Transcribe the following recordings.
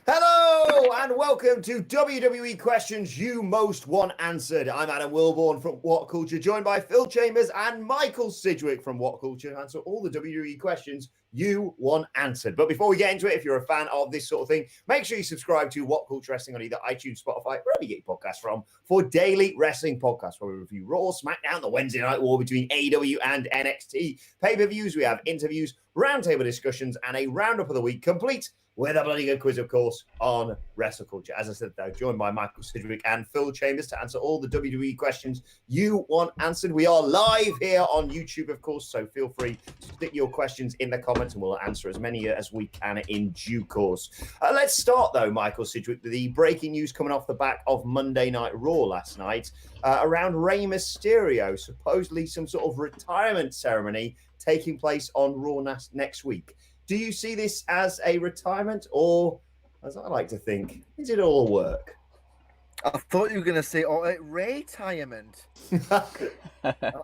Hello and welcome to WWE Questions You Most Want Answered. I'm Adam Wilbourn from What Culture, joined by Phil Chambers and Michael Sidgwick from What Culture to answer all the WWE questions you want answered. But before we get into it, if you're a fan of this sort of thing, make sure you subscribe to What Culture Wrestling on either iTunes, Spotify, wherever you get your podcasts from, for daily wrestling podcasts where we review Raw, SmackDown, the Wednesday Night War between AEW and NXT, pay-per-views, we have interviews, roundtable discussions, and a roundup of the week, complete with a bloody good quiz, of course, on wrestle culture. As I said, though, joined by Michael Sidgwick and Phil Chambers to answer all the WWE questions you want answered. We are live here on YouTube, of course, so feel free to stick your questions in the comments and we'll answer as many as we can in due course. Let's start, though, Michael Sidgwick, with the breaking news coming off the back of Monday Night Raw last night around Rey Mysterio, supposedly some sort of retirement ceremony taking place on Raw next week. Do you see this as a retirement or, as I like to think, is it all work? I thought you were going to say, retirement.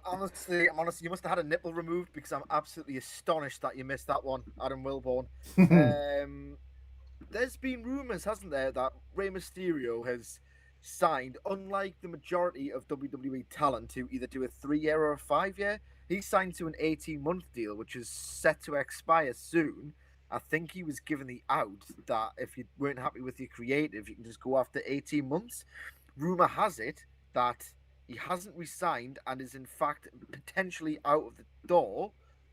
Honestly, you must have had a nipple removed because I'm absolutely astonished that you missed that one, Adam Wilbourn. There's been rumours, hasn't there, that Rey Mysterio has signed, unlike the majority of WWE talent, to either do a 3-year or a 5-year. He signed to an 18-month deal, which is set to expire soon. I think he was given the out that if you weren't happy with your creative, you can just go after 18 months. Rumour has it that he hasn't re-signed and is in fact potentially out of the door,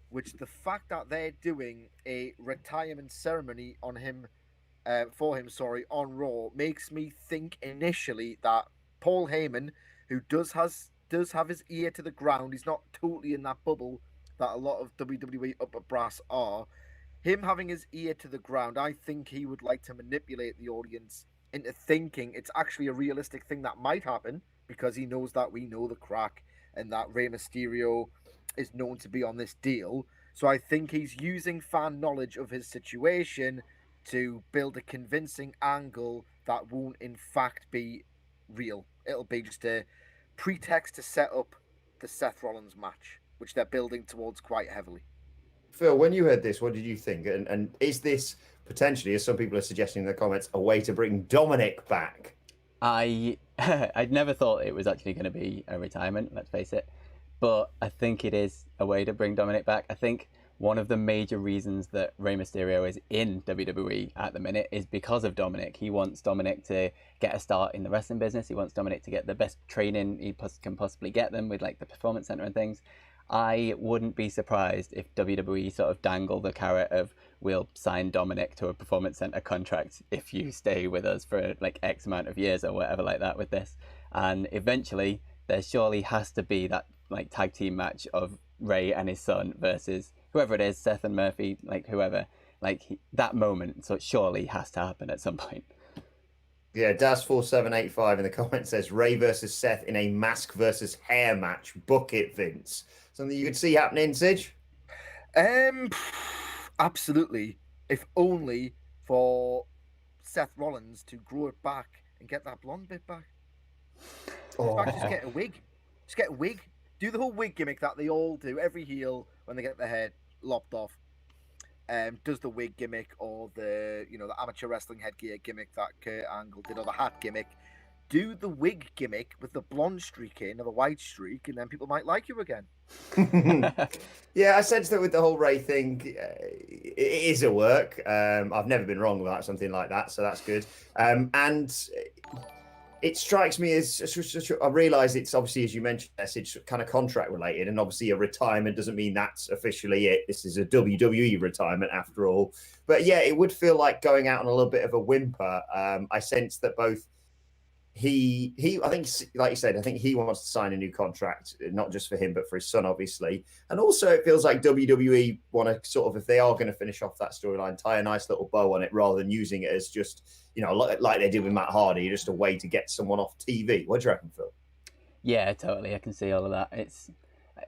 which the fact that they're doing a retirement ceremony on him, on Raw, makes me think initially that Paul Heyman, who does have his ear to the ground, he's not totally in that bubble that a lot of WWE upper brass are. Him having his ear to the ground, I think he would like to manipulate the audience into thinking it's actually a realistic thing that might happen because he knows that we know the crack and that Rey Mysterio is known to be on this deal. So I think he's using fan knowledge of his situation to build a convincing angle that won't in fact be real. It'll be just a pretext to set up the Seth Rollins match, which they're building towards quite heavily. Phil, when you heard this, what did you think? And is this potentially, as some people are suggesting in the comments, a way to bring Dominic back? I'd never thought it was actually going to be a retirement, let's face it. But I think it is a way to bring Dominic back. I think one of the major reasons that Rey Mysterio is in WWE at the minute is because of Dominic. He wants Dominic to get a start in the wrestling business. He wants Dominic to get the best training he can possibly get them with like the Performance Center and things. I wouldn't be surprised if WWE sort of dangle the carrot of we'll sign Dominic to a Performance Center contract if you stay with us for like X amount of years or whatever like that with this. And eventually there surely has to be that like tag team match of Rey and his son versus whoever it is, Seth and Murphy, like whoever, that moment. So it surely has to happen at some point. Yeah, Das4785 in the comments says Rey versus Seth in a mask versus hair match. Book it, Vince. Something you could see happening, Sidge? Absolutely. If only for Seth Rollins to grow it back and get that blonde bit back. In fact, just get a wig. Just get a wig. Do the whole wig gimmick that they all do. Every heel, when they get their head lopped off, does the wig gimmick or the amateur wrestling headgear gimmick that Kurt Angle did, or the hat gimmick. Do the wig gimmick with the blonde streak in or the white streak, and then people might like you again. Yeah, I sense that with the whole Rey thing, it is a work. I've never been wrong about something like that, so that's good. And it strikes me as I realise it's obviously, as you mentioned, it's kind of contract related, and obviously a retirement doesn't mean that's officially it. This is a WWE retirement after all. But yeah, it would feel like going out on a little bit of a whimper. I sense that both I think, like you said, I think he wants to sign a new contract, not just for him, but for his son, obviously. And also it feels like WWE want to sort of, if they are going to finish off that storyline, tie a nice little bow on it rather than using it as just, like they did with Matt Hardy, just a way to get someone off TV. What do you reckon, Phil? Yeah, totally. I can see all of that. It's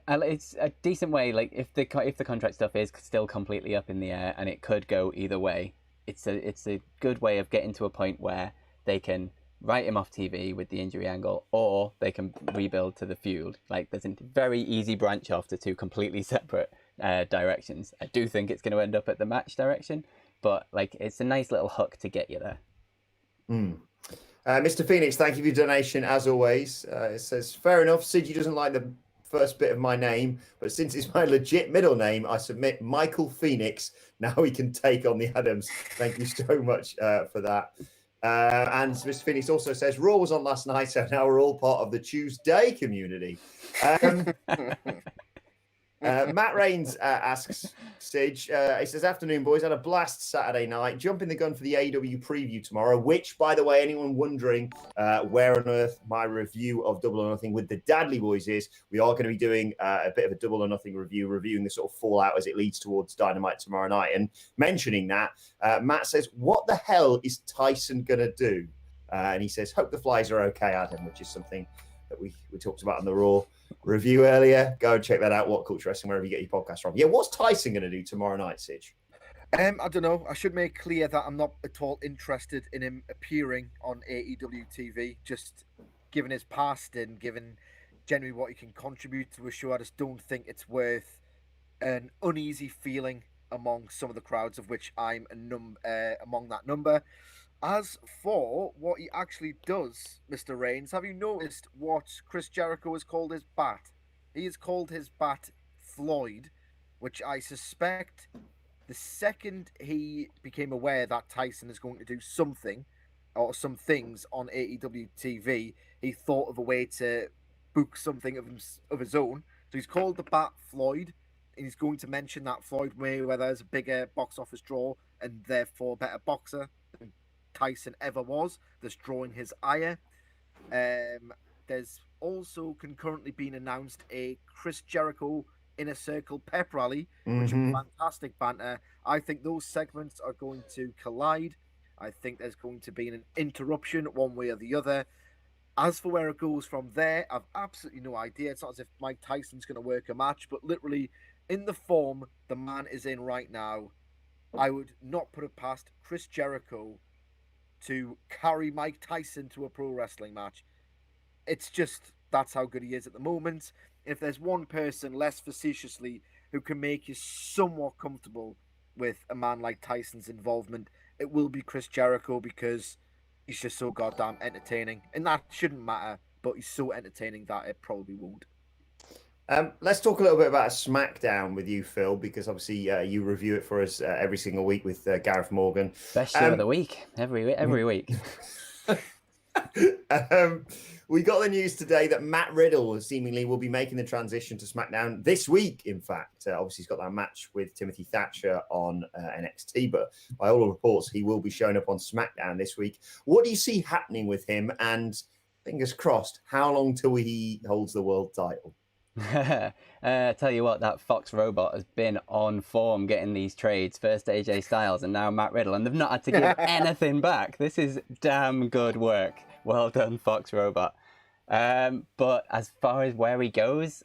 a decent way. Like if the contract stuff is still completely up in the air and it could go either way, it's a good way of getting to a point where they can write him off TV with the injury angle, or they can rebuild to the feud. Like there's a very easy branch off to two completely separate directions. I do think it's going to end up at the match direction, but like it's a nice little hook to get you there. Mm. Mr. Phoenix, thank you for your donation as always. It says, fair enough, Sidgy doesn't like the first bit of my name, but since it's my legit middle name, I submit Michael Phoenix. Now he can take on the Adams. Thank you so much for that. And Mr. Phoenix also says, Raw was on last night, so now we're all part of the Tuesday community. Matt Rains asks Sidge, he says, afternoon, boys. Had a blast Saturday night. Jumping the gun for the AEW preview tomorrow, which, by the way, anyone wondering where on earth my review of Double or Nothing with the Dadley Boys is, we are going to be doing a bit of a Double or Nothing review, reviewing the sort of fallout as it leads towards Dynamite tomorrow night. And mentioning that, Matt says, what the hell is Tyson going to do? And he says, hope the flies are okay, Adam, which is something that we talked about on the Raw review earlier. Go and check that out. What Culture Wrestling, wherever you get your podcast from. Yeah, what's Tyson going to do tomorrow night, Sidge? I don't know. I should make clear that I'm not at all interested in him appearing on AEW TV. Just given his past and given generally what he can contribute to a show, I just don't think it's worth an uneasy feeling among some of the crowds, of which I'm among that number. As for what he actually does, Mr. Reigns, have you noticed what Chris Jericho has called his bat? He has called his bat Floyd, which I suspect the second he became aware that Tyson is going to do something or some things on AEW TV, he thought of a way to book something of his own. So he's called the bat Floyd, and he's going to mention that Floyd Mayweather is a bigger box office draw and therefore a better boxer than Tyson ever was, thus drawing his ire. There's also concurrently been announced a Chris Jericho Inner Circle pep rally, which is fantastic banter. I think those segments are going to collide. I think there's going to be an interruption one way or the other. As for where it goes from there, I've absolutely no idea. It's not as if Mike Tyson's going to work a match, but literally in the form the man is in right now, I would not put it past Chris Jericho to carry Mike Tyson to a pro wrestling match. It's just, that's how good he is at the moment. If there's one person, less facetiously, who can make you somewhat comfortable with a man like Tyson's involvement, it will be Chris Jericho, because he's just so goddamn entertaining. And that shouldn't matter, but he's so entertaining that it probably won't. Let's talk a little bit about SmackDown with you, Phil, because obviously you review it for us every single week with Gareth Morgan. Best show of the week, every week. We got the news today that Matt Riddle seemingly will be making the transition to SmackDown this week. In fact, obviously he's got that match with Timothy Thatcher on NXT, but by all reports, he will be showing up on SmackDown this week. What do you see happening with him? And fingers crossed, how long till he holds the world title? Tell you what, that Fox robot has been on form getting these trades. First AJ Styles and now Matt Riddle, and they've not had to give anything back. This is damn good work. Well done, Fox robot. But as far as where he goes,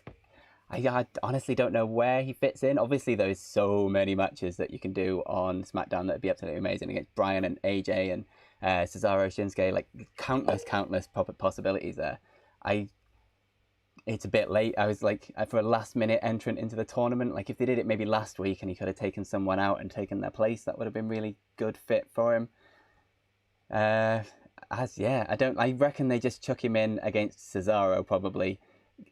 I honestly don't know where he fits in. Obviously, there's so many matches that you can do on SmackDown that'd be absolutely amazing against Bryan and AJ and Cesaro, Shinsuke, like countless possibilities there. It's a bit late. I was like, for a last-minute entrant into the tournament, like if they did it maybe last week and he could have taken someone out and taken their place, that would have been really good fit for him. I reckon they just chuck him in against Cesaro probably,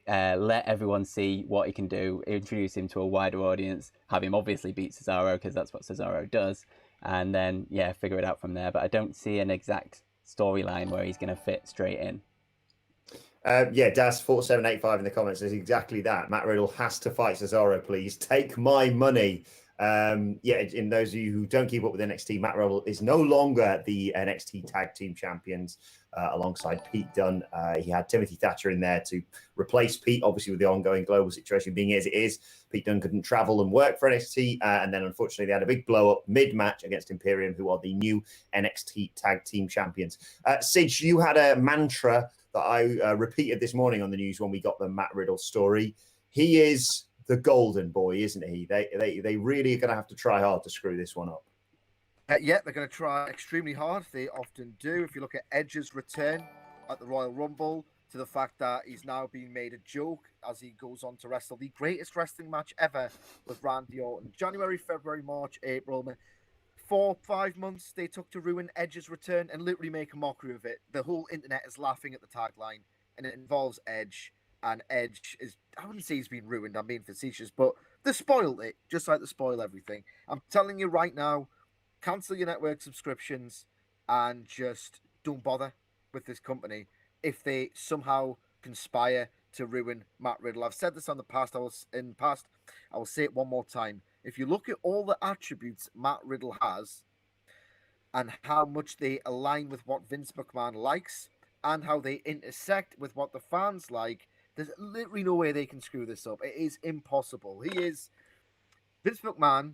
let everyone see what he can do, introduce him to a wider audience, have him obviously beat Cesaro because that's what Cesaro does, and then, figure it out from there. But I don't see an exact storyline where he's going to fit straight in. Das4785 in the comments says exactly that. Matt Riddle has to fight Cesaro, please. Take my money. In those of you who don't keep up with NXT, Matt Riddle is no longer the NXT Tag Team Champions alongside Pete Dunne. He had Timothy Thatcher in there to replace Pete, obviously with the ongoing global situation being as it is. Pete Dunne couldn't travel and work for NXT, and then unfortunately they had a big blow-up mid-match against Imperium, who are the new NXT Tag Team Champions. Sidge, you had a mantra that I repeated this morning on the news when we got the Matt Riddle story. He is the golden boy, isn't he? They really are going to have to try hard to screw this one up. They're going to try extremely hard. They often do. If you look at Edge's return at the Royal Rumble, to the fact that he's now being made a joke as he goes on to wrestle the greatest wrestling match ever with Randy Orton. January, February, March, April. 4-5 months they took to ruin Edge's return and literally make a mockery of it. The whole internet is laughing at the tagline, and it involves Edge. And Edge is, I wouldn't say he's been ruined, I'm being facetious, but they spoiled it, just like they spoil everything. I'm telling you right now, cancel your network subscriptions and just don't bother with this company if they somehow conspire to ruin Matt Riddle. I've said this in the past, I will say it one more time. If you look at all the attributes Matt Riddle has and how much they align with what Vince McMahon likes and how they intersect with what the fans like, there's literally no way they can screw this up. It is impossible. He is Vince McMahon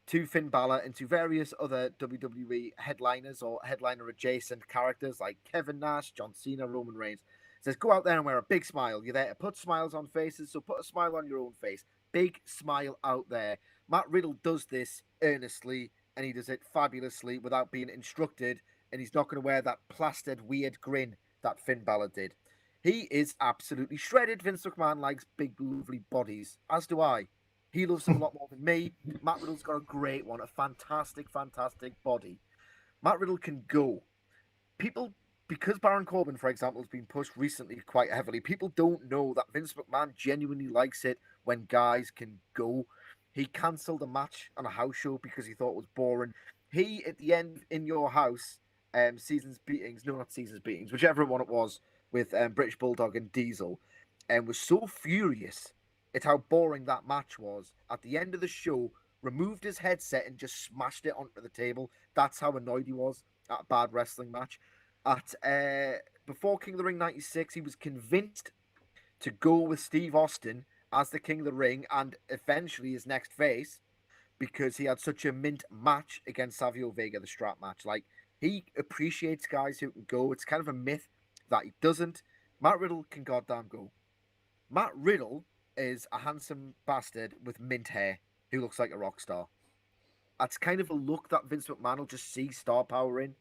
to Finn Balor and to various other WWE headliners or headliner adjacent characters like Kevin Nash, John Cena, Roman Reigns. Says, go out there and wear a big smile. You're there to put smiles on faces, so put a smile on your own face. Big smile out there. Matt Riddle does this earnestly, and he does it fabulously without being instructed, and he's not going to wear that plastered, weird grin that Finn Balor did. He is absolutely shredded. Vince McMahon likes big, lovely bodies, as do I. He loves them a lot more than me. Matt Riddle's got a great one, a fantastic, fantastic body. Matt Riddle can go. People, because Baron Corbin, for example, has been pushed recently quite heavily, people don't know that Vince McMahon genuinely likes it when guys can go. He cancelled a match on a house show because he thought it was boring. He, at the end, in your house, Seasons Beatings, no, not Seasons Beatings, whichever one it was, with British Bulldog and Diesel, and was so furious at how boring that match was. At the end of the show, removed his headset and just smashed it onto the table. That's how annoyed he was at a bad wrestling match. Before King of the Ring 96, he was convinced to go with Steve Austin as the King of the Ring and eventually his next face because he had such a mint match against Savio Vega, the strap match. Like, he appreciates guys who can go. It's kind of a myth that he doesn't. Matt Riddle can goddamn go. Matt Riddle is a handsome bastard with mint hair who looks like a rock star. That's kind of a look that Vince McMahon will just see star power in.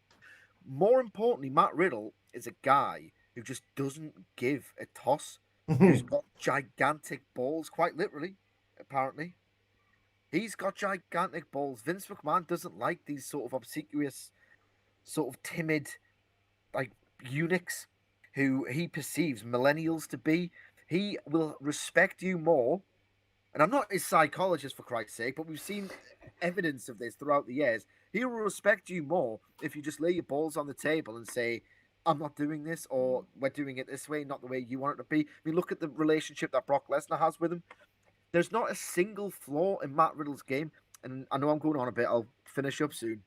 More importantly, Matt Riddle is a guy who just doesn't give a toss. Who's got gigantic balls, quite literally, apparently. He's got gigantic balls. Vince McMahon doesn't like these sort of obsequious, sort of timid, like, eunuchs who he perceives millennials to be. He will respect you more. And I'm not a psychologist, for Christ's sake, but we've seen evidence of this throughout the years. He will respect you more if you just lay your balls on the table and say, I'm not doing this, or we're doing it this way, not the way you want it to be. I mean, look at the relationship that Brock Lesnar has with him. There's not a single flaw in Matt Riddle's game. And I know I'm going on a bit. I'll finish up soon.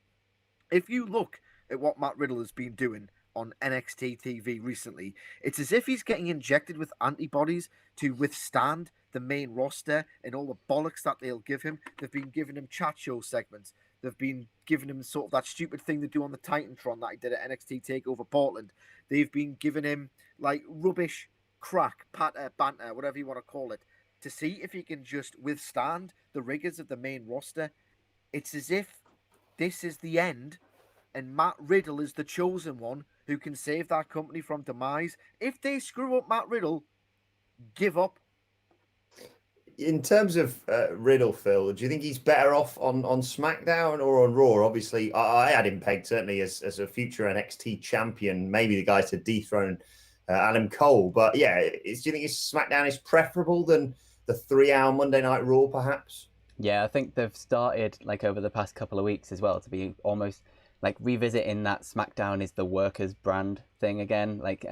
If you look at what Matt Riddle has been doing on NXT TV recently, it's as if he's getting injected with antibodies to withstand the main roster and all the bollocks that they'll give him. They've been giving him chat show segments. They've been giving him sort of that stupid thing they do on the Titantron that he did at NXT TakeOver Portland. They've been giving him like rubbish, crack, patter, banter, whatever you want to call it, to see if he can just withstand the rigors of the main roster. It's as if this is the end and Matt Riddle is the chosen one who can save that company from demise. If they screw up Matt Riddle, give up. In terms of Riddle, Phil, do you think he's better off on SmackDown or on Raw? Obviously, I had him pegged certainly as a future NXT champion, maybe the guy to dethrone Adam Cole. But yeah, do you think his SmackDown is preferable than the 3-hour Monday Night Raw, perhaps? Yeah, I think they've started, like, over the past couple of weeks as well, to be almost like revisiting that SmackDown is the workers brand thing again. Like,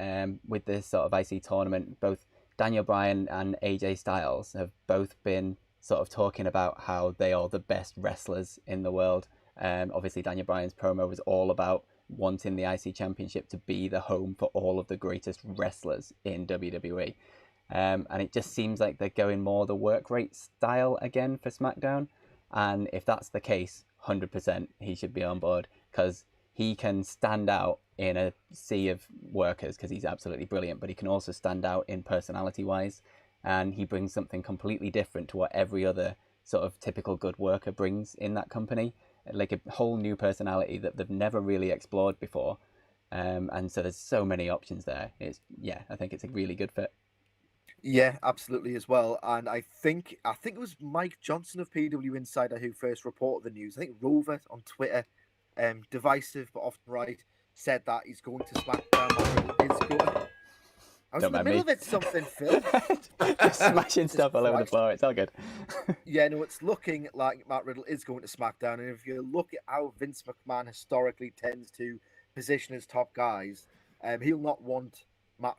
with this sort of IC tournament, both Daniel Bryan and AJ Styles have both been sort of talking about how they are the best wrestlers in the world. Obviously, Daniel Bryan's promo was all about wanting the IC Championship to be the home for all of the greatest wrestlers in WWE. And it just seems like they're going more the work rate style again for SmackDown. And if that's the case, 100% he should be on board, because he can stand out in a sea of workers because he's absolutely brilliant, but he can also stand out in personality-wise, and he brings something completely different to what every other sort of typical good worker brings in that company, like a whole new personality that they've never really explored before. And so there's so many options there. I think it's a really good fit. Yeah, absolutely as well. And I think it was Mike Johnson of PW Insider who first reported the news. I think Rover on Twitter, divisive but often right, said that he's going to SmackDown. Matt Riddle is going. I was Don't in the mind middle me. of it. Something, Phil. Just smashing Jesus stuff all over the Christ. floor. It's all good. Yeah, no, it's looking like Matt Riddle is going to SmackDown. And if you look at how Vince McMahon historically tends to position his top guys, he'll not want Matt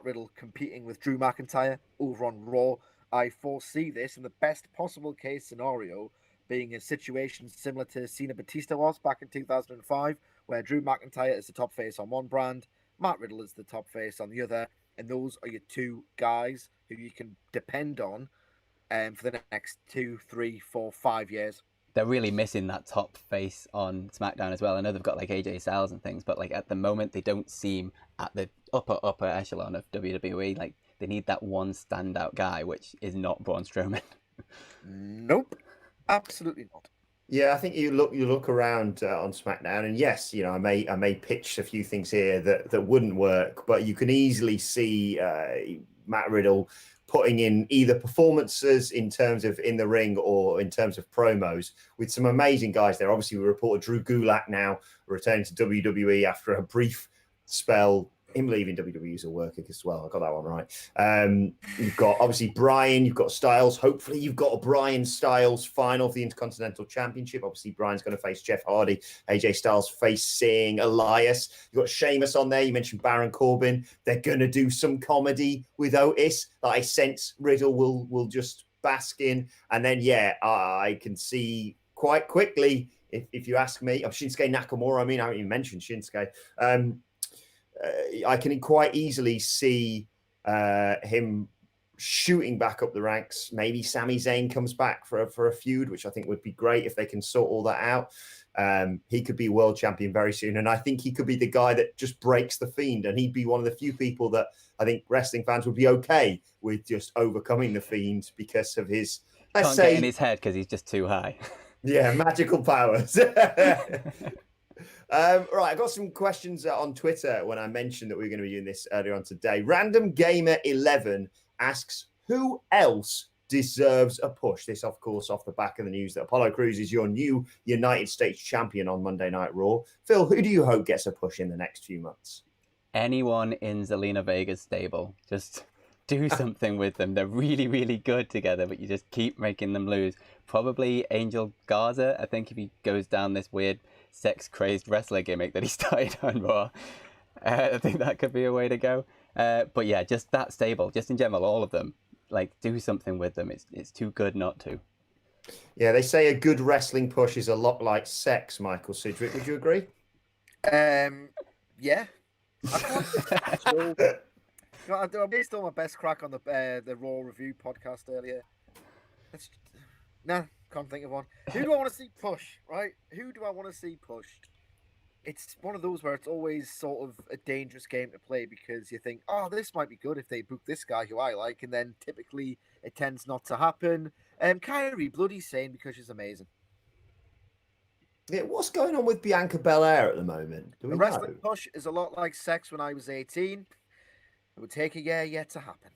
Riddle competing with Drew McIntyre over on Raw. I foresee this in the best possible case scenario being a situation similar to Cena Batista was back in 2005, where Drew McIntyre is the top face on one brand, Matt Riddle is the top face on the other, and those are your two guys who you can depend on for the next 2, 3, 4, 5 years. They're really missing that top face on SmackDown as well. I know they've got like AJ Styles and things, but like at the moment they don't seem at the upper echelon of WWE. Like they need that one standout guy, which is not Braun Strowman. Nope, absolutely not. Yeah, I think you look around on SmackDown, and yes, I may pitch a few things here that wouldn't work, but you can easily see Matt Riddle putting in either performances in terms of in the ring or in terms of promos with some amazing guys there. Obviously, we reported Drew Gulak now returning to WWE after a brief spell. Him leaving WWE is a worker as well. I got that one right. You've got obviously Bryan, you've got Styles. Hopefully, you've got a Bryan Styles final for the Intercontinental Championship. Obviously, Bryan's going to face Jeff Hardy. AJ Styles facing Elias. You've got Sheamus on there. You mentioned Baron Corbin. They're going to do some comedy with Otis that I sense Riddle will just bask in. And then, yeah, I can see quite quickly, if you ask me, Shinsuke Nakamura. I haven't even mentioned Shinsuke. I can quite easily see him shooting back up the ranks. Maybe Sami Zayn comes back for a feud, which I think would be great if they can sort all that out. He could be world champion very soon, and I think he could be the guy that just breaks the Fiend, and he'd be one of the few people that I think wrestling fans would be okay with just overcoming the Fiend because of his, Can't get in his head because he's just too high. Yeah, magical powers. Right, I got some questions on Twitter when I mentioned that we were going to be doing this earlier on today. Random Gamer 11 asks, who else deserves a push? This, of course, off the back of the news that Apollo Crews is your new United States champion on Monday Night Raw. Phil, who do you hope gets a push in the next few months? Anyone in Zelina Vega's stable. Just do something with them. They're really, really good together, but you just keep making them lose. Probably Angel Garza, I think, if he goes down this weird sex-crazed wrestler gimmick that he started on Raw. I think that could be a way to go. But yeah, just that stable, just in general, all of them. Like, do something with them. It's too good not to. Yeah, they say a good wrestling push is a lot like sex, Michael Sidgwick. Would you agree? Yeah. I based all my best crack on the Raw review podcast earlier. Can't think of one. Who do I want to see push, right? Who do I want to see pushed? It's one of those where it's always sort of a dangerous game to play because you think, oh, this might be good if they book this guy who I like, and then typically it tends not to happen. Kyrie Bloody Sane because she's amazing. Yeah, what's going on with Bianca Belair at the moment? Do we A wrestling know? push is a lot like sex when I was 18. It would take a year yet to happen.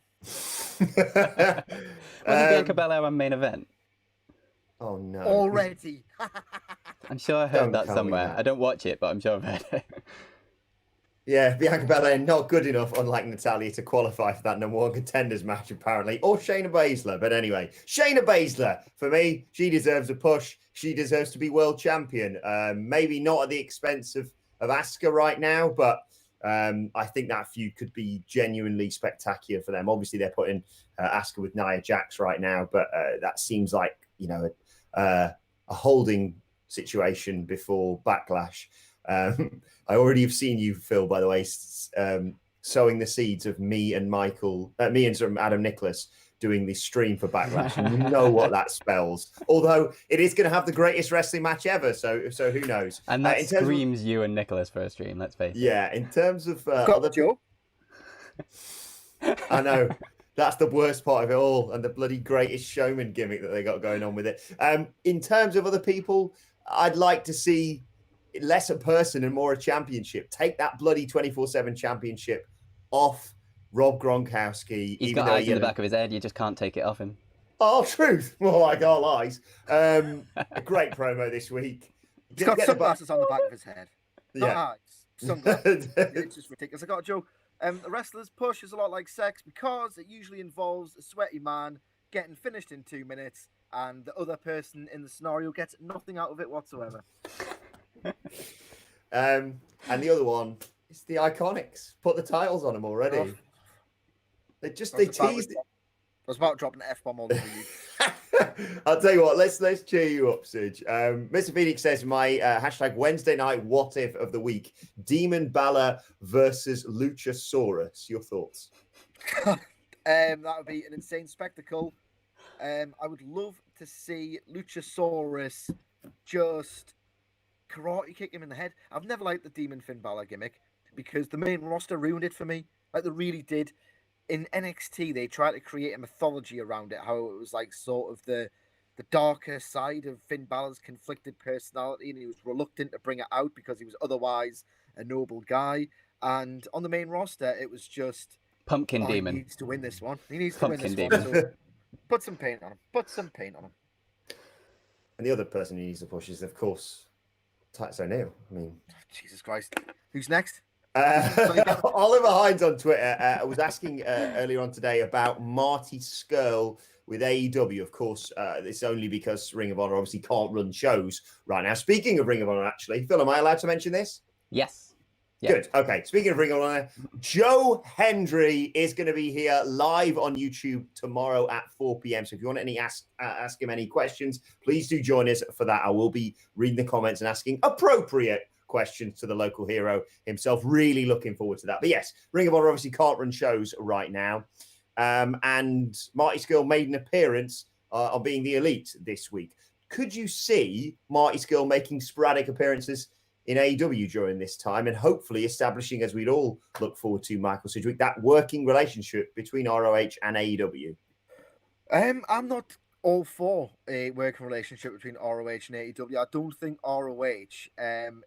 Wasn't Bianca Belair on Main Event? Oh no! Already. I'm sure I heard that somewhere. I don't watch it, but I'm sure I've heard it. Yeah, Bianca Belair not good enough, unlike Natalya, to qualify for that number one contenders match, apparently, or Shayna Baszler. But anyway, Shayna Baszler, for me, she deserves a push. She deserves to be world champion. Maybe not at the expense of Asuka right now, but I think that feud could be genuinely spectacular for them. Obviously, they're putting Asuka with Nia Jax right now, but that seems like, a holding situation before Backlash. I already have seen you, Phil, by the way, sowing the seeds of me and Adam Nicholas doing the stream for Backlash. And you know what that spells. Although it is going to have the greatest wrestling match ever, so who knows? And that screams you and Nicholas for a stream, let's face it. Yeah, in terms of Got Joe. I know. That's the worst part of it all, and the bloody greatest showman gimmick that they got going on with it. In terms of other people, I'd like to see less a person and more a championship. Take that bloody 24/7 championship off Rob Gronkowski. He's even got though eyes in the back of his head. You just can't take it off him. Oh, truth. More like our lies. A great promo this week. He's got sunglasses on the back of his head. Not eyes. Sunglasses. It's just ridiculous. I got a joke. The wrestlers push is a lot like sex because it usually involves a sweaty man getting finished in 2 minutes and the other person in the scenario gets nothing out of it whatsoever. And the other one is the Iconics. Put the titles on them already. Oh. They teased it. I was about to drop an F-bomb on you. I'll tell you what, let's cheer you up, Sidge. Mr. Phoenix says my hashtag Wednesday night what if of the week, Demon Balor versus Luchasaurus. Your thoughts? That would be an insane spectacle. I would love to see Luchasaurus just karate kick him in the head. I've never liked the Demon Finn Balor gimmick because the main roster ruined it for me. Like they really did. In NXT, they tried to create a mythology around it, how it was like sort of the darker side of Finn Balor's conflicted personality, and he was reluctant to bring it out because he was otherwise a noble guy. And on the main roster, it was just Pumpkin Demon. He needs to win this one. He needs Pumpkin to win this one. So put some paint on him. Put some paint on him. And the other person he needs to push is, of course, Titus O'Neil. I mean, Jesus Christ. Who's next? Oliver Hines on Twitter was asking earlier on today about Marty Scurll with AEW. Of course, it's only because Ring of Honor obviously can't run shows right now. Speaking of Ring of Honor, actually, Phil, am I allowed to mention this? Yes. Yeah. Good. Okay. Speaking of Ring of Honor, Joe Hendry is going to be here live on YouTube tomorrow at 4 p.m. So if you want to ask him any questions, please do join us for that. I will be reading the comments and asking appropriate questions to the local hero himself. Really looking forward to that. But yes, Ring of Honor obviously can't run shows right now. And Marty Scurll made an appearance on Being the Elite this week. Could you see Marty Scurll making sporadic appearances in AEW during this time and hopefully establishing, as we'd all look forward to, Michael Sidgwick, that working relationship between ROH and AEW? I'm not all for a working relationship between ROH and AEW. I don't think ROH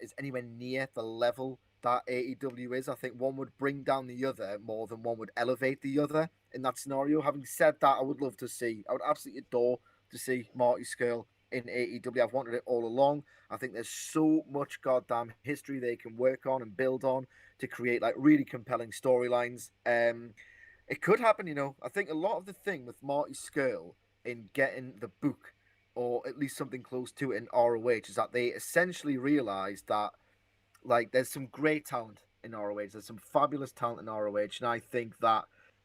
is anywhere near the level that AEW is. I think one would bring down the other more than one would elevate the other in that scenario. Having said that, I would absolutely adore to see Marty Scurll in AEW. I've wanted it all along. I think there's so much goddamn history they can work on and build on to create like really compelling storylines. It could happen, you know. I think a lot of the thing with Marty Scurll in getting the book, or at least something close to it in ROH, is that they essentially realized that like there's some great talent in ROH. There's some fabulous talent in ROH, and I think that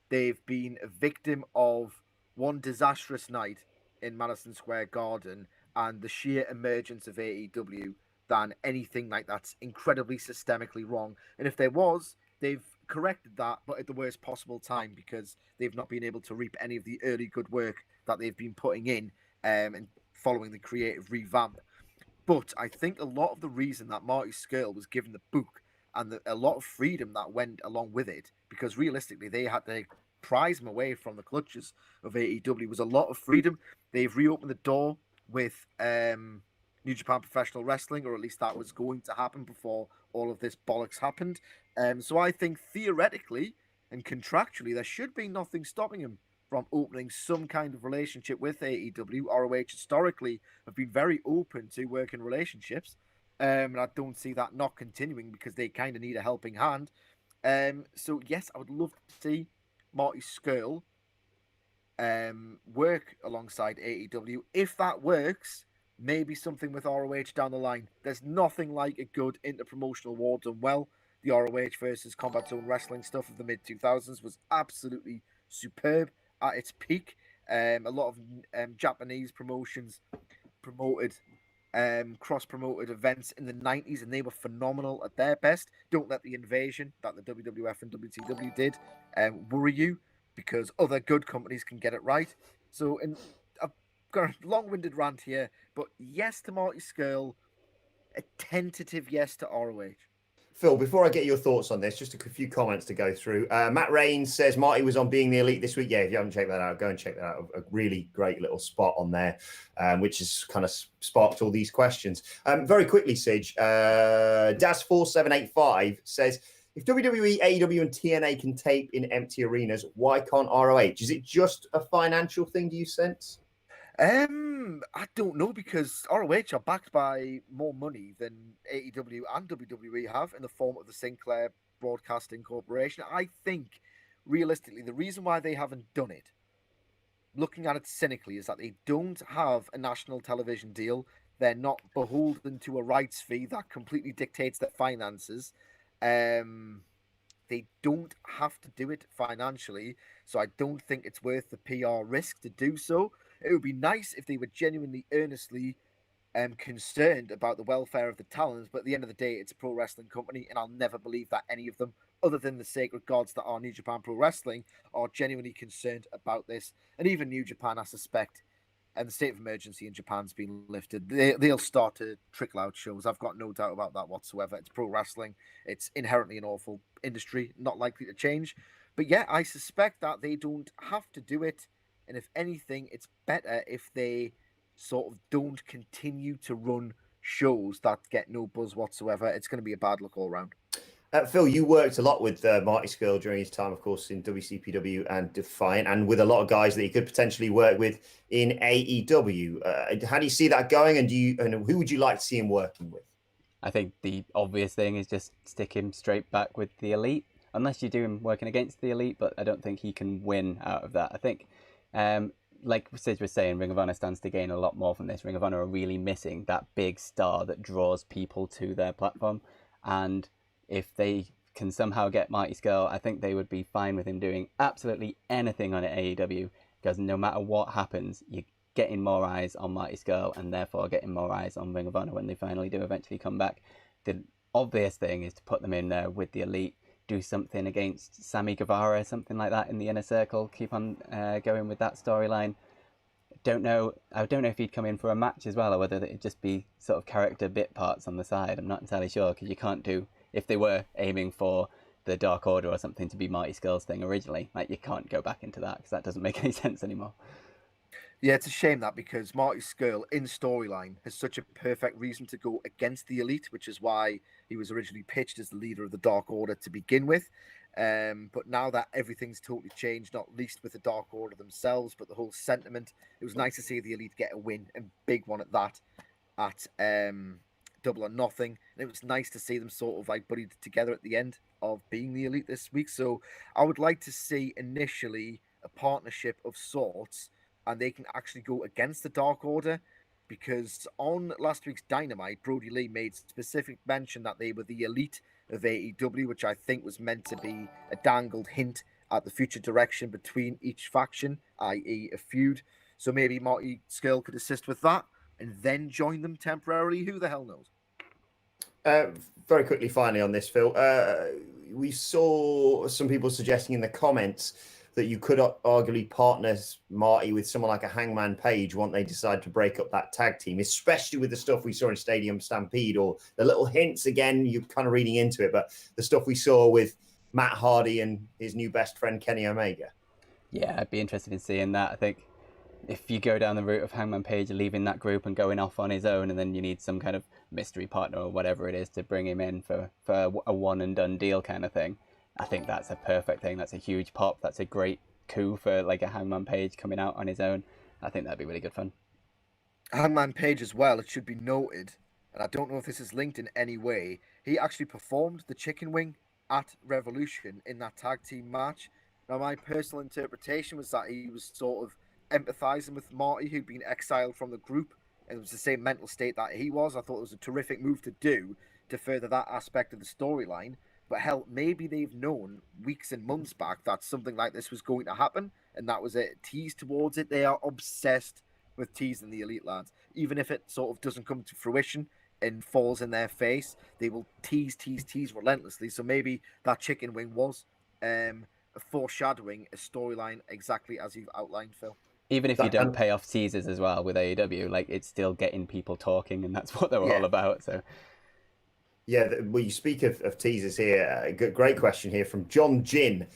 they've been a victim of one disastrous night in Madison Square Garden and the sheer emergence of AEW than anything like that's incredibly systemically wrong. And if there was, they've corrected that, but at the worst possible time because they've not been able to reap any of the early good work that they've been putting in and following the creative revamp. But I think a lot of the reason that Marty Scurll was given the book and a lot of freedom that went along with it, because realistically they had to prize him away from the clutches of AEW, was a lot of freedom. They've reopened the door with New Japan Professional Wrestling, or at least that was going to happen before all of this bollocks happened. So I think theoretically and contractually there should be nothing stopping him from opening some kind of relationship with AEW. ROH historically have been very open to working relationships, and I don't see that not continuing because they kind of need a helping hand. So yes, I would love to see Marty Scurll work alongside AEW. If that works, maybe something with ROH down the line. There's nothing like a good interpromotional war done well. The ROH versus Combat Zone Wrestling stuff of the mid-2000s was absolutely superb at its peak. A lot of Japanese promotions promoted cross-promoted events in the 90s, and they were phenomenal at their best. Don't let the invasion that the WWF and WCW did worry you, because other good companies can get it right. So, I've got a long-winded rant here, but yes to Marty Scurll, a tentative yes to ROH. Phil, before I get your thoughts on this, just a few comments to go through. Matt Rains says Marty was on Being the Elite this week. Yeah, if you haven't checked that out, go and check that out. A really great little spot on there, which has kind of sparked all these questions. Very quickly, Sidge, Daz4785 says, if WWE, AEW, and TNA can tape in empty arenas, why can't ROH? Is it just a financial thing, do you sense? I don't know, because ROH are backed by more money than AEW and WWE have in the form of the Sinclair Broadcasting Corporation. I think, realistically, the reason why they haven't done it, looking at it cynically, is that they don't have a national television deal. They're not beholden to a rights fee that completely dictates their finances. They don't have to do it financially, so I don't think it's worth the PR risk to do so. It would be nice if they were genuinely, earnestly concerned about the welfare of the talents, but at the end of the day, it's a pro wrestling company, and I'll never believe that any of them, other than the sacred gods that are New Japan Pro Wrestling, are genuinely concerned about this. And even New Japan, I suspect, and the state of emergency in Japan's been lifted, they'll start to trickle out shows. I've got no doubt about that whatsoever. It's pro wrestling. It's inherently an awful industry, not likely to change. But yeah, I suspect that they don't have to do it. And if anything, it's better if they sort of don't continue to run shows that get no buzz whatsoever. It's going to be a bad look all around. Phil, you worked a lot with Marty Scurll during his time, of course, in WCPW and Defiant, and with a lot of guys that he could potentially work with in AEW. How do you see that going, and who would you like to see him working with? I think the obvious thing is just stick him straight back with the Elite, unless you do him working against the Elite, but I don't think he can win out of that. I think, like Sid was saying, Ring of Honor stands to gain a lot more from this. Ring of Honor are really missing that big star that draws people to their platform, and if they can somehow get Marty Scurll, I think they would be fine with him doing absolutely anything on AEW, because no matter what happens, you're getting more eyes on Marty Scurll, and therefore getting more eyes on Ring of Honor when they finally do eventually come back. The obvious thing is to put them in there with the Elite, do something against Sammy Guevara, something like that in the Inner Circle, keep on going with that storyline. I don't know if he'd come in for a match as well, or whether it'd just be sort of character bit parts on the side. I'm not entirely sure, because you can't do, if they were aiming for the Dark Order or something to be Marty Scurll's thing originally, like, you can't go back into that, because that doesn't make any sense anymore. Yeah, it's a shame that, because Marty Scurll in storyline has such a perfect reason to go against the Elite, which is why he was originally pitched as the leader of the Dark Order to begin with. But now that everything's totally changed, not least with the Dark Order themselves, but the whole sentiment, it was nice to see the Elite get a win, and big one at that, at Double or Nothing. And it was nice to see them sort of like buddied together at the end of being the Elite this week. So I would like to see initially a partnership of sorts, and they can actually go against the Dark Order, because on last week's Dynamite, Brody Lee made specific mention that they were the Elite of AEW, which I think was meant to be a dangled hint at the future direction between each faction, i.e. a feud. So maybe Marty Scurll could assist with that and then join them temporarily. Who the hell knows? Very quickly, finally, on this, Phil, we saw some people suggesting in the comments that you could arguably partner Marty with someone like a Hangman Page once they decide to break up that tag team, especially with the stuff we saw in Stadium Stampede, or the little hints, again, you're kind of reading into it, but the stuff we saw with Matt Hardy and his new best friend, Kenny Omega. Yeah, I'd be interested in seeing that. I think if you go down the route of Hangman Page leaving that group and going off on his own, and then you need some kind of mystery partner or whatever it is to bring him in for a one and done deal kind of thing, I think that's a perfect thing. That's a huge pop. That's a great coup for like a Hangman Page coming out on his own. I think that'd be really good fun. Hangman Page as well, it should be noted, and I don't know if this is linked in any way, he actually performed the chicken wing at Revolution in that tag team match. Now, my personal interpretation was that he was sort of empathizing with Marty, who'd been exiled from the group, and it was the same mental state that he was. I thought it was a terrific move to do to further that aspect of the storyline. But hell, maybe they've known weeks and months back that something like this was going to happen, and that was a tease towards it. They are obsessed with teasing the Elite lads. Even if it sort of doesn't come to fruition and falls in their face, they will tease relentlessly. So maybe that chicken wing was a foreshadowing a storyline exactly as you've outlined, Phil. Even if you don't pay off teasers as well with AEW, like, it's still getting people talking, and that's what they're all about. So. Yeah, well, you speak of teasers here. Great question here from John Gin,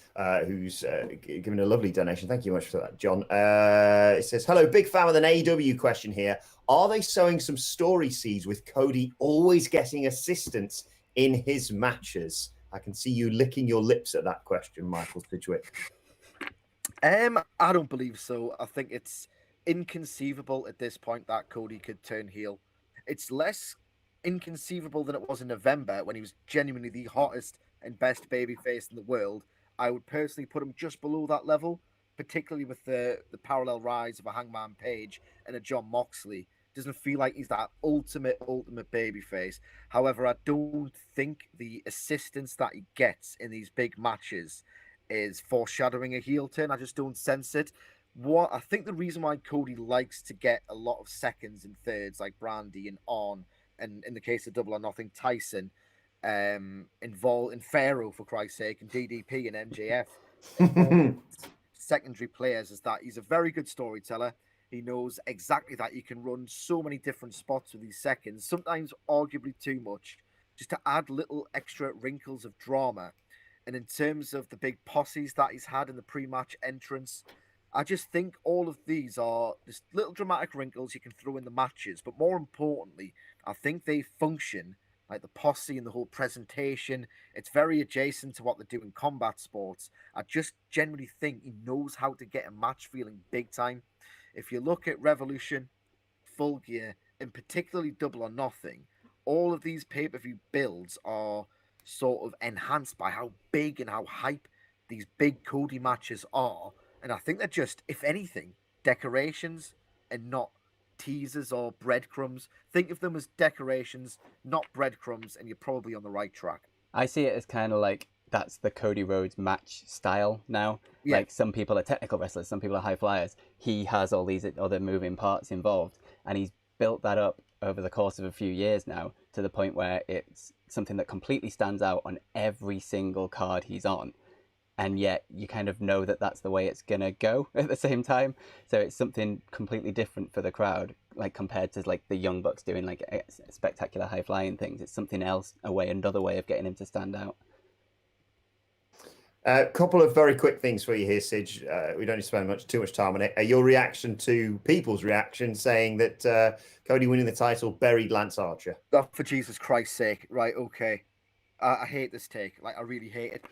who's given a lovely donation. Thank you much for that, John. It says, hello, big fan with an AEW question here. Are they sowing some story seeds with Cody always getting assistance in his matches? I can see you licking your lips at that question, Michael Sidgwick. I don't believe so. I think it's inconceivable at this point that Cody could turn heel. It's less inconceivable than it was in November when he was genuinely the hottest and best babyface in the world. I would personally put him just below that level, particularly with the parallel rise of a Hangman Page and a Jon Moxley. Doesn't feel like he's that ultimate babyface. However, I don't think the assistance that he gets in these big matches is foreshadowing a heel turn. I just don't sense it. What I think the reason why Cody likes to get a lot of seconds and thirds, like Brandy and On, and in the case of Double or Nothing, Tyson, involved in Pharaoh for Christ's sake, and DDP and MJF, involved secondary players, is that he's a very good storyteller. He knows exactly that he can run so many different spots with these seconds, sometimes arguably too much, just to add little extra wrinkles of drama. And in terms of the big posses that he's had in the pre-match entrance, I just think all of these are just little dramatic wrinkles you can throw in the matches. But more importantly, I think they function like the posse and the whole presentation. It's very adjacent to what they do in combat sports. I just genuinely think he knows how to get a match feeling big time. If you look at Revolution, Full Gear, and particularly Double or Nothing, all of these pay-per-view builds are sort of enhanced by how big and how hype these big Cody matches are. And I think they're just, if anything, decorations and not teasers or breadcrumbs. Think of them as decorations, not breadcrumbs, and you're probably on the right track. I see it as kind of like that's the Cody Rhodes match style now. Yeah. Like some people are technical wrestlers, some people are high flyers. He has all these other moving parts involved, and he's built that up over the course of a few years now to the point where it's something that completely stands out on every single card he's on. And yet you kind of know that that's the way it's going to go at the same time. So it's something completely different for the crowd, like compared to like the Young Bucks doing like spectacular high flying things. It's something else, another way of getting him to stand out. A couple of very quick things for you here, Sidge. We don't need to spend too much time on it. Your reaction to people's reaction saying that Cody winning the title buried Lance Archer. Oh, for Jesus Christ's sake. Right, okay. I hate this take. Like, I really hate it.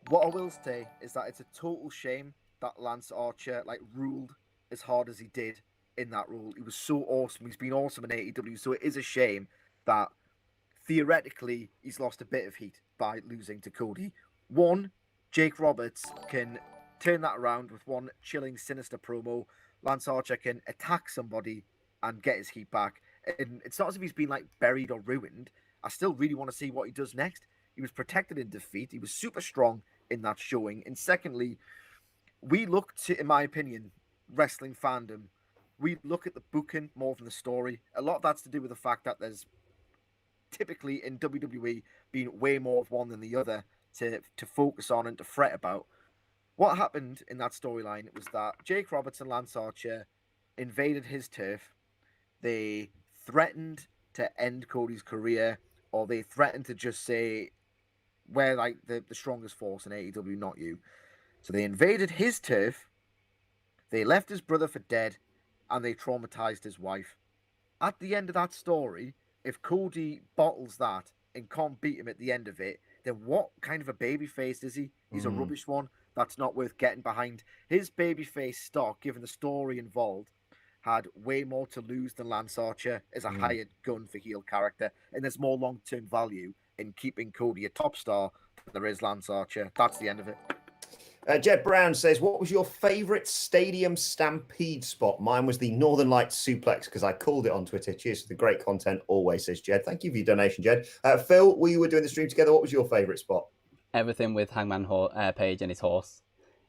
What I will say is that it's a total shame that Lance Archer ruled as hard as he did in that role. He was so awesome. He's been awesome in AEW, so it is a shame that theoretically he's lost a bit of heat by losing to Cody. One, Jake Roberts can turn that around with one chilling, sinister promo. Lance Archer can attack somebody and get his heat back. And it's not as if he's been buried or ruined. I still really want to see what he does next. He was protected in defeat. He was super strong in that showing. And secondly, we look to, in my opinion, wrestling fandom, we look at the booking more than the story. A lot of that's to do with the fact that there's typically in WWE been way more of one than the other to focus on and to fret about. What happened in that storyline was that Jake Roberts and Lance Archer invaded his turf. They threatened to end Cody's career, or they threatened to just say, we're the strongest force in AEW, not you. So they invaded his turf, they left his brother for dead, and they traumatized his wife. At the end of that story, if Cody bottles that and can't beat him at the end of it, then what kind of a babyface is he? He's a rubbish one. That's not worth getting behind. His babyface stock, given the story involved, had way more to lose than Lance Archer as a hired gun for heel character, and there's more long-term value in keeping Cody a top star than there is Lance Archer. That's the end of it. Jed Brown says, what was your favourite stadium stampede spot? Mine was the Northern Lights suplex because I called it on Twitter. Cheers for the great content always, says Jed. Thank you for your donation, Jed. Phil, we were doing the stream together. What was your favourite spot? Everything with Hangman Page and his horse.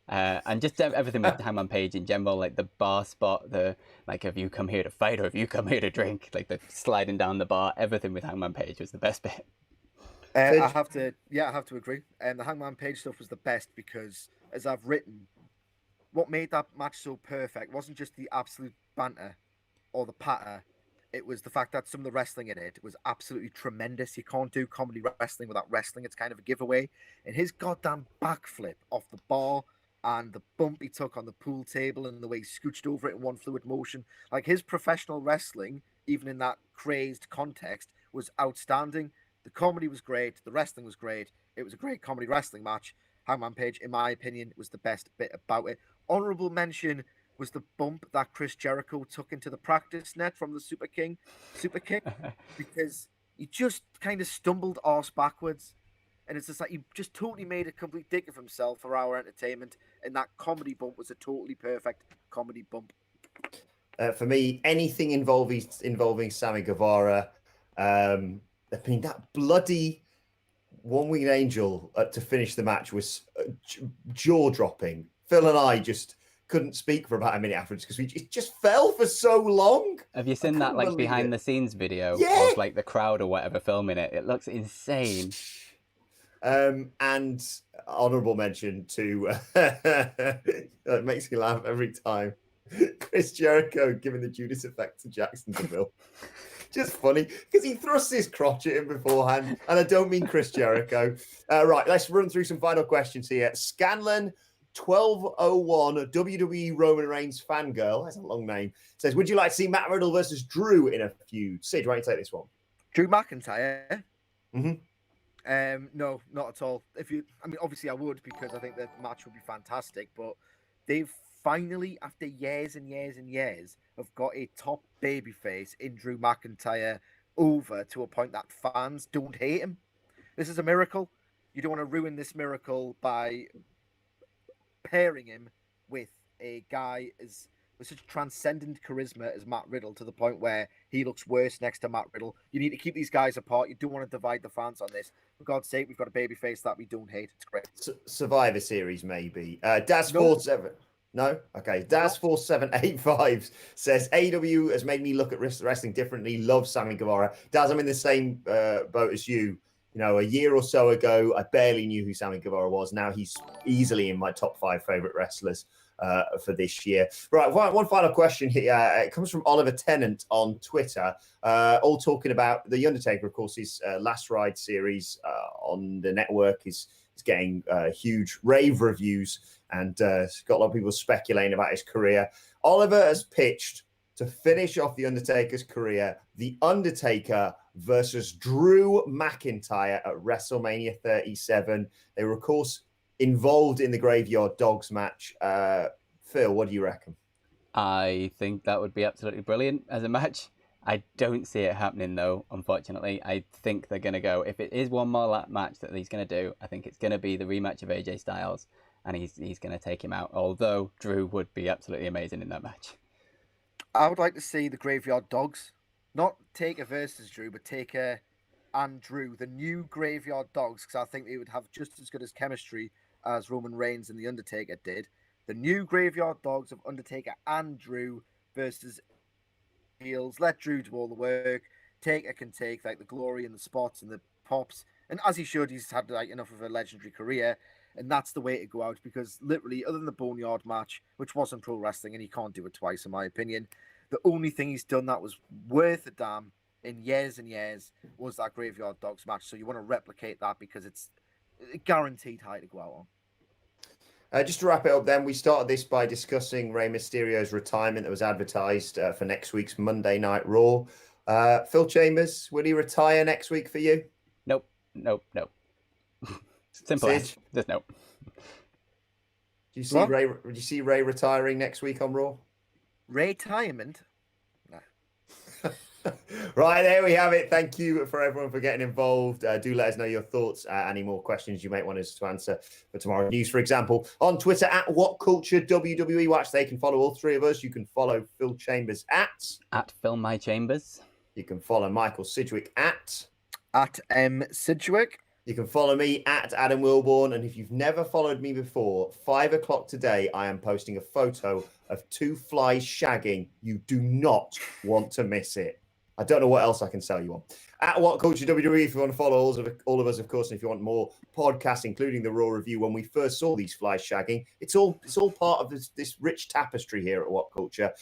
And just everything with Hangman Page in general, like the bar spot, the have you come here to fight or have you come here to drink? Like the sliding down the bar, everything with Hangman Page was the best bit. I have to agree. The Hangman Page stuff was the best because, as I've written, what made that match so perfect wasn't just the absolute banter or the patter. It was the fact that some of the wrestling in it was absolutely tremendous. You can't do comedy wrestling without wrestling. It's kind of a giveaway. And his goddamn backflip off the bar and the bump he took on the pool table and the way he scooched over it in one fluid motion. His professional wrestling, even in that crazed context, was outstanding. The comedy was great. The wrestling was great. It was a great comedy wrestling match. Hangman Page, in my opinion, was the best bit about it. Honorable mention was the bump that Chris Jericho took into the practice net from the Super Kick, because he just kind of stumbled arse backwards. And it's just like he just totally made a complete dick of himself for our entertainment. And that comedy bump was a totally perfect comedy bump. For me, anything involving Sammy Guevara, I mean, that bloody one-winged angel to finish the match was jaw-dropping. Phil and I just couldn't speak for about a minute afterwards because it just fell for so long. Have you seen that like behind the scenes video of like the crowd or whatever filming it? It looks insane. And honorable mention to it makes me laugh every time. Chris Jericho giving the Judas effect to Jackson Deville. Just funny because he thrusts his crotch at him beforehand, and I don't mean Chris Jericho. Right, let's run through some final questions here. Scanlan 1201 WWE Roman Reigns fangirl, that's a long name, says, would you like to see Matt Riddle versus Drew in a feud? Sid, why don't you take this one? Drew McIntyre? Mm-hmm. No, not at all. Obviously I would, because I think the match would be fantastic, but they've finally, after years and years and years, have got a top babyface in Drew McIntyre over to a point that fans don't hate him. This is a miracle. You don't want to ruin this miracle by pairing him with a guy with such transcendent charisma as Matt Riddle, to the point where he looks worse next to Matt Riddle. You need to keep these guys apart. You don't want to divide the fans on this. For God's sake, we've got a babyface that we don't hate. It's great. Survivor Series, maybe. Daz47. No? Okay. Daz4785 says, AEW has made me look at wrestling differently. Love Sammy Guevara. Daz, I'm in the same boat as you. You know, a year or so ago, I barely knew who Sammy Guevara was. Now he's easily in my top 5 favorite wrestlers for this year. Right, one final question here. It comes from Oliver Tennant on Twitter, all talking about The Undertaker. Of course, his Last Ride series on the network is getting huge rave reviews, and it's got a lot of people speculating about his career. Oliver has pitched to finish off The Undertaker's career, The Undertaker versus Drew McIntyre at WrestleMania 37. They were, of course, involved in the Graveyard Dogs match. Phil, what do you reckon? I think that would be absolutely brilliant as a match. I don't see it happening, though, unfortunately. I think they're going to go, if it is one more match that he's going to do, I think it's going to be the rematch of AJ Styles, and he's going to take him out, although Drew would be absolutely amazing in that match. I would like to see the Graveyard Dogs, not Taker versus Drew, but Taker and Drew, the new Graveyard Dogs, because I think they would have just as good as chemistry as Roman Reigns and The Undertaker did. The new Graveyard Dogs of Undertaker and Drew versus heels. Let Drew do all the work. Taker can take like the glory and the spots and the pops, and as he should, he's had like enough of a legendary career, and that's the way to go out, because literally, other than the Boneyard match, which wasn't pro wrestling, and he can't do it twice in my opinion, the only thing he's done that was worth a damn in years and years was that Graveyard Dogs match. So you want to replicate that, because it's guaranteed high to go out on. Just to wrap it up then, we started this by discussing Rey Mysterio's retirement that was advertised for next week's Monday Night Raw. Phil Chambers, will he retire next week for you? Nope. Simple as. Just nope. Do you see Rey retiring next week on Raw? Retirement? Right, there we have it. Thank you for everyone for getting involved. Do let us know your thoughts, any more questions you might want us to answer for tomorrow's news, for example, on Twitter at WhatCultureWWE. Watch, they can follow all three of us. You can follow Phil Chambers at Phil My Chambers. You can follow Michael Sidgwick at M Sidgwick. You can follow me at Adam Wilbourn. And if you've never followed me before, 5 o'clock today, I am posting a photo of 2 flies shagging. You do not want to miss it. I don't know what else I can sell you on. At What Culture WWE, if you want to follow all of us, of course, and if you want more podcasts, including the Raw review, when we first saw these flies shagging, it's all part of this rich tapestry here at What Culture.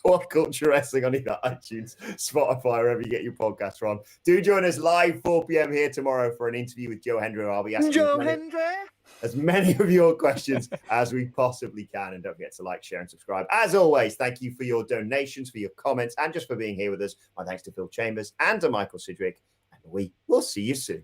What Culture Wrestling on either iTunes, Spotify, wherever you get your podcasts from. Do join us live 4 p.m. here tomorrow for an interview with Joe Hendry. I'll be asking as many of your questions as we possibly can. And don't forget to like, share, and subscribe. As always, thank you for your donations, for your comments, and just for being here with us. My thanks to Phil Chambers and to Michael Sidgwick. And We will see you soon.